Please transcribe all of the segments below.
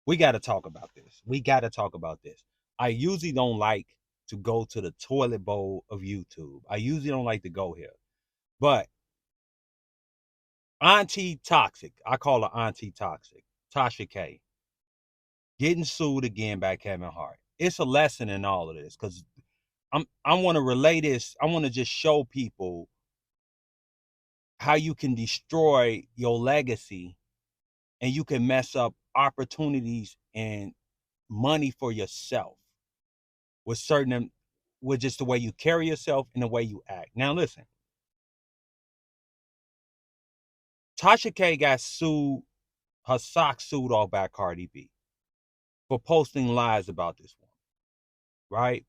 We got to talk about this. We got to talk about this. I usually don't like to go to the toilet bowl of YouTube. I usually don't like to go here. But Auntie Toxic, I call her Auntie Toxic, Tasha K, getting sued again by Kevin Hart. It's a lesson in all of this because I want to relay this. I want to just show people how you can destroy your legacy and you can mess up opportunities and money for yourself with certain with just the way you carry yourself and the way you act. Now listen, Tasha K got sued, her socks sued off by Cardi B for posting lies about this woman, right?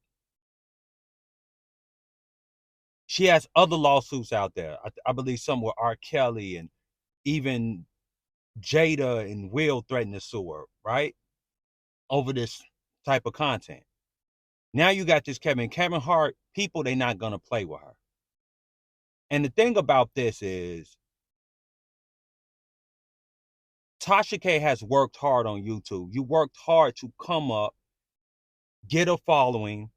She has other lawsuits out there. I believe some with R. Kelly and even Jada and Will threatened to sue her, right? Over this type of content. Now you got this Kevin Hart, people, they not gonna play with her. And the thing about this is Tasha K has worked hard on YouTube. You worked hard to come up, get a following.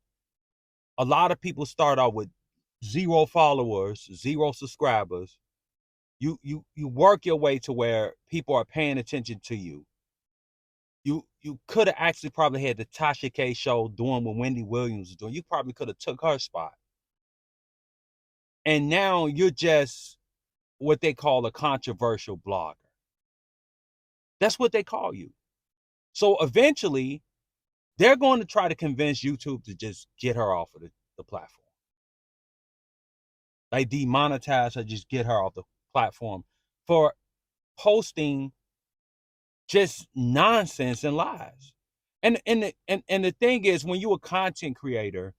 A lot of people start out with 0 followers, 0 subscribers. You work your way to where people are paying attention to you. You could have actually probably had the Tasha K show doing what Wendy Williams was doing. You probably could have took her spot. And now you're just what they call a controversial blogger. That's what they call you. So eventually, they're going to try to convince YouTube to just get her off of the platform. Like demonetize her, just get her off the platform for posting just nonsense and lies. And the thing is, when you're a content creator,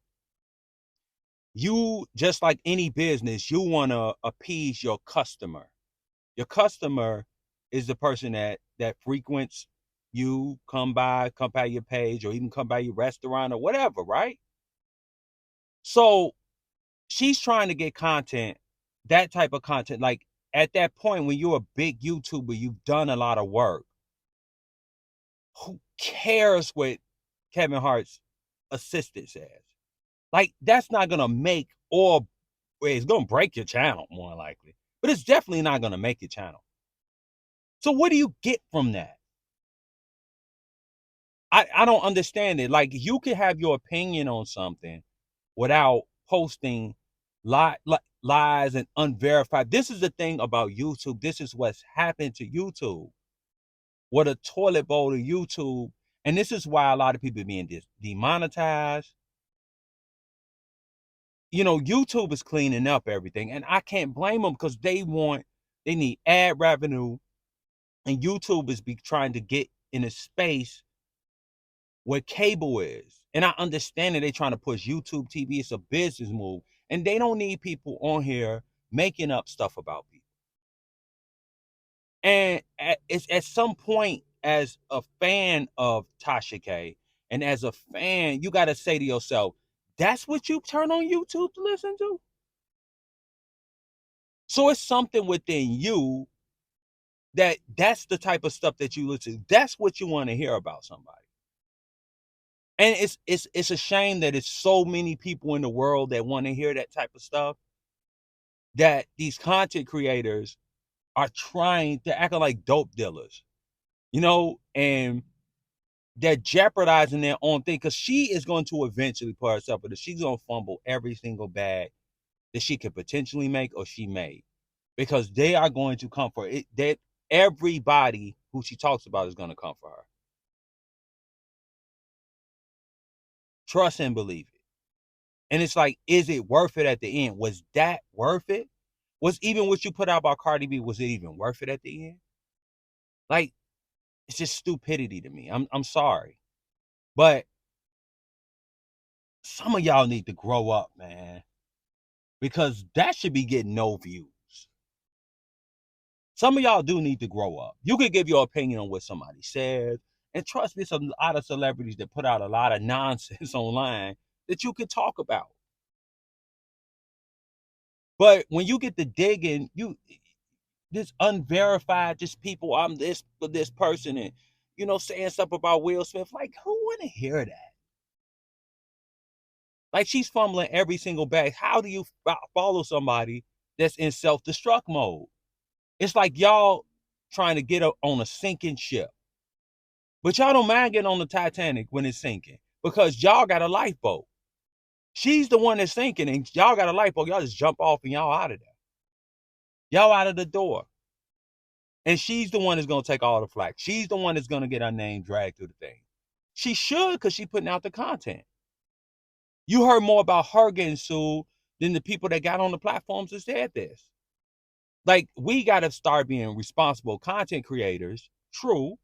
you just like any business, you want to appease your customer. Your customer is the person that frequents you, come by your page, or even come by your restaurant or whatever, right? So she's trying to get content, that type of content. Like at that point, when you're a big YouTuber, you've done a lot of work. Who cares what Kevin Hart's assistant says? Like that's not gonna make, or well, it's gonna break your channel more likely, but it's definitely not gonna make your channel. So what do you get from that? I don't understand it. Like you can have your opinion on something without posting lies and unverified. This is the thing about YouTube. This is what's happened to YouTube. What a toilet bowl to YouTube. And this is why a lot of people are being demonetized. You know, YouTube is cleaning up everything. And I can't blame them because they need ad revenue. And YouTube is trying to get in a space where cable is. And I understand that they're trying to push YouTube TV. It's a business move. And they don't need people on here making up stuff about people. And it's at some point, as a fan of Tasha K, and as a fan, you got to say to yourself, that's what you turn on YouTube to listen to? So it's something within you that's the type of stuff that you listen to. That's what you want to hear about somebody. And it's a shame that it's so many people in the world that want to hear that type of stuff, that these content creators are trying to act like dope dealers, and they're jeopardizing their own thing because she is going to eventually put herself in it. She's going to fumble every single bag that she could potentially make or she made, because they are going to come for it. That everybody who she talks about is going to come for her. Trust and believe it. And it's like, is it worth it at the end? Was that worth it? Was even what you put out about Cardi B, was it even worth it at the end? Like, it's just stupidity to me. I'm sorry. But some of y'all need to grow up, man. Because that should be getting no views. Some of y'all do need to grow up. You could give your opinion on what somebody said. And trust me, there's a lot of celebrities that put out a lot of nonsense online that you could talk about. But when you get to digging, you this unverified, just people, I'm this for this person, and saying stuff about Will Smith. Like, who want to hear that? Like, she's fumbling every single bag. How do you follow somebody that's in self-destruct mode? It's like y'all trying to get on a sinking ship. But y'all don't mind getting on the Titanic when it's sinking because y'all got a lifeboat. She's the one that's sinking and y'all got a lifeboat. Y'all just jump off and y'all out of there. Y'all out of the door. And she's the one that's going to take all the flack. She's the one that's going to get her name dragged through the thing. She should because she's putting out the content. You heard more about her getting sued than the people that got on the platforms that said this. Like, we got to start being responsible content creators, true,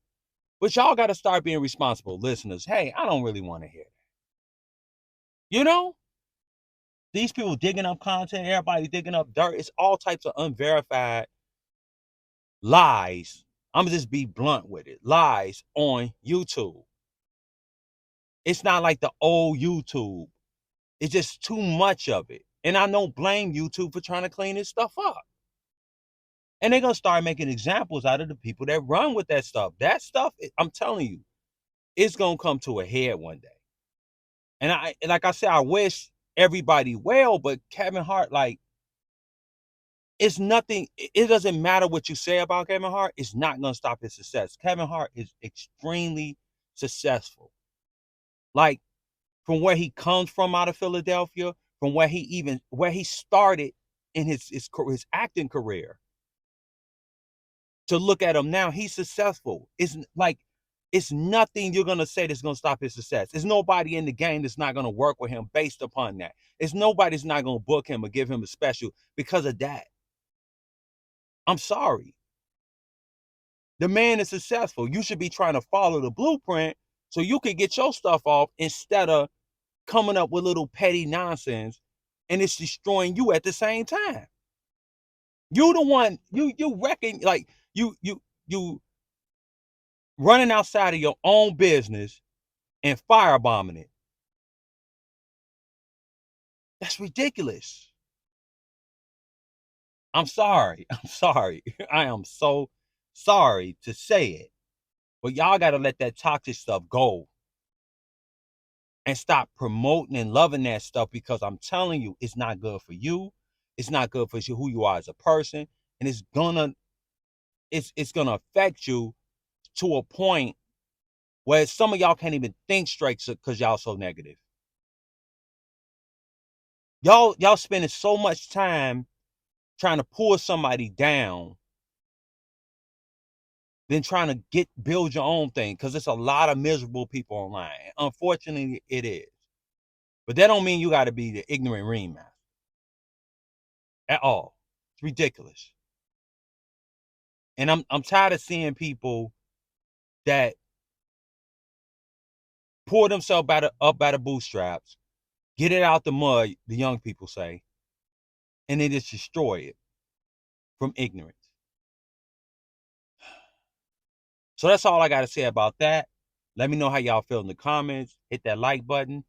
but y'all got to start being responsible listeners. Hey, I don't really want to hear that. You know? These people digging up content, everybody digging up dirt. It's all types of unverified lies. I'm going to just be blunt with it. Lies on YouTube. It's not like the old YouTube. It's just too much of it. And I don't blame YouTube for trying to clean this stuff up. And they're going to start making examples out of the people that run with that stuff. That stuff, I'm telling you, it's going to come to a head one day. And like I said, I wish everybody well, but Kevin Hart, like, it's nothing. It doesn't matter what you say about Kevin Hart. It's not going to stop his success. Kevin Hart is extremely successful. Like, from where he comes from out of Philadelphia, from where he started in his acting career, to look at him now, he's successful. It's nothing you're gonna say that's gonna stop his success. There's nobody in the game that's not gonna work with him based upon that. There's nobody that's not gonna book him or give him a special because of that. I'm sorry. The man is successful. You should be trying to follow the blueprint so you can get your stuff off instead of coming up with little petty nonsense and it's destroying you at the same time. You the one, you reckon, like, you running outside of your own business and firebombing it. That's ridiculous. I'm sorry. I'm sorry. I am so sorry to say it. But y'all got to let that toxic stuff go and stop promoting and loving that stuff, because I'm telling you, it's not good for you. It's not good for you, who you are as a person. And it's gonna affect you to a point where some of y'all can't even think straight because y'all so negative. Y'all spending so much time trying to pull somebody down than trying to build your own thing, because it's a lot of miserable people online. Unfortunately, it is. But that don't mean you got to be the ignorant ringmaster at all. It's ridiculous. And I'm tired of seeing people that pull themselves up by the bootstraps, get it out the mud, the young people say, and then just destroy it from ignorance. So that's all I got to say about that. Let me know how y'all feel in the comments. Hit that like button.